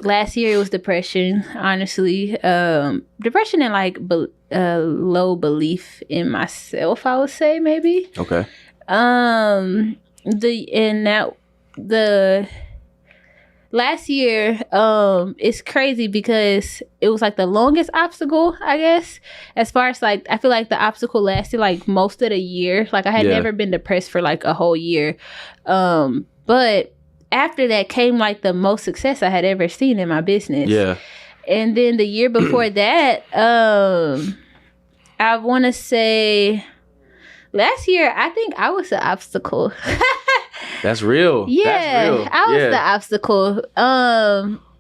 last year it was depression, honestly. Depression and like low belief in myself, I would say, maybe. Okay. The last year, it's crazy because it was like the longest obstacle, I guess. As far as like, I feel like the obstacle lasted like most of the year. Like I had never been depressed for like a whole year. But after that came like the most success I had ever seen in my business. Yeah. And then the year before that, I want to say last year, I think I was the obstacle. That's real. Yeah, That's real. I was the obstacle.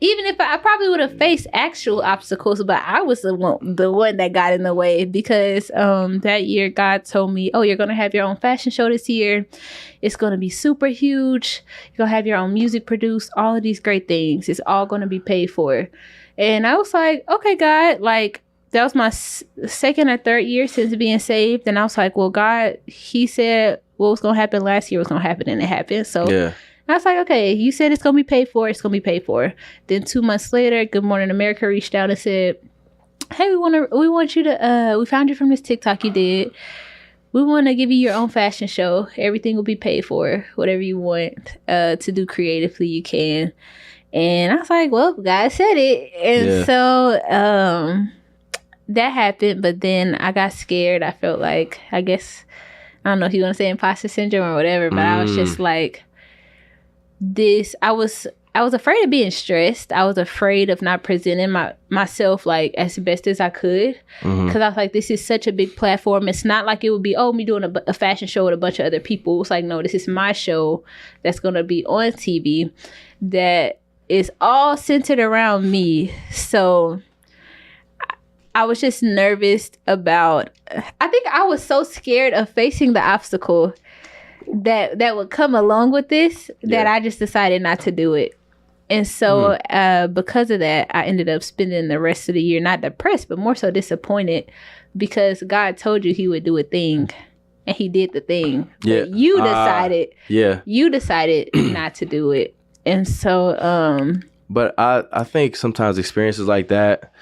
Even if I probably would have faced actual obstacles, but I was the one that got in the way because that year God told me, "Oh, you're gonna have your own fashion show this year. It's gonna be super huge. You're gonna have your own music produced. All of these great things. It's all gonna be paid for." And I was like, "Okay, God, like." That was my second or third year since being saved. And I was like, well, God, he said what was going to happen last year was going to happen, and it happened. So I was like, okay, you said it's going to be paid for. It's going to be paid for. Then 2 months later, Good Morning America reached out and said, hey, we want you to, we found you from this TikTok you did. We want to give you your own fashion show. Everything will be paid for. Whatever you want to do creatively, you can. And I was like, well, God said it. And so, that happened, but then I got scared. I felt like, I guess, I don't know if you want to say imposter syndrome or whatever, but I was just like, I was afraid of being stressed. I was afraid of not presenting myself like as best as I could, because I was like, this is such a big platform. It's not like it would be, me doing a fashion show with a bunch of other people. It was like, no, this is my show that's going to be on TV that is all centered around me. So I was just nervous about, I think I was so scared of facing the obstacle that would come along with this that I just decided not to do it. And so because of that, I ended up spending the rest of the year not depressed, but more so disappointed because God told you he would do a thing and he did the thing. Yeah. But you decided not to do it. And so, but I think sometimes experiences like that,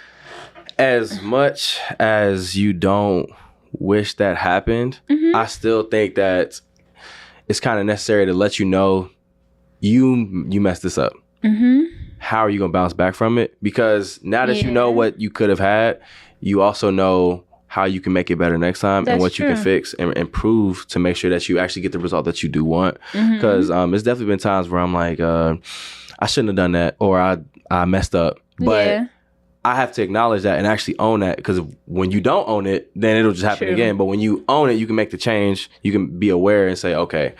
as much as you don't wish that happened, I still think that it's kind of necessary to let you know you messed this up. How are you going to bounce back from it? Because now that you know what you could have had, you also know how you can make it better next time and what you can fix and improve to make sure that you actually get the result that you do want. Because it's definitely been times where I'm like, I shouldn't have done that, or I messed up. But I have to acknowledge that and actually own that, because when you don't own it, then it'll just happen again. But when you own it, you can make the change. You can be aware and say, okay,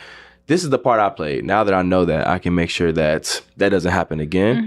this is the part I played. Now that I know that, I can make sure that that doesn't happen again.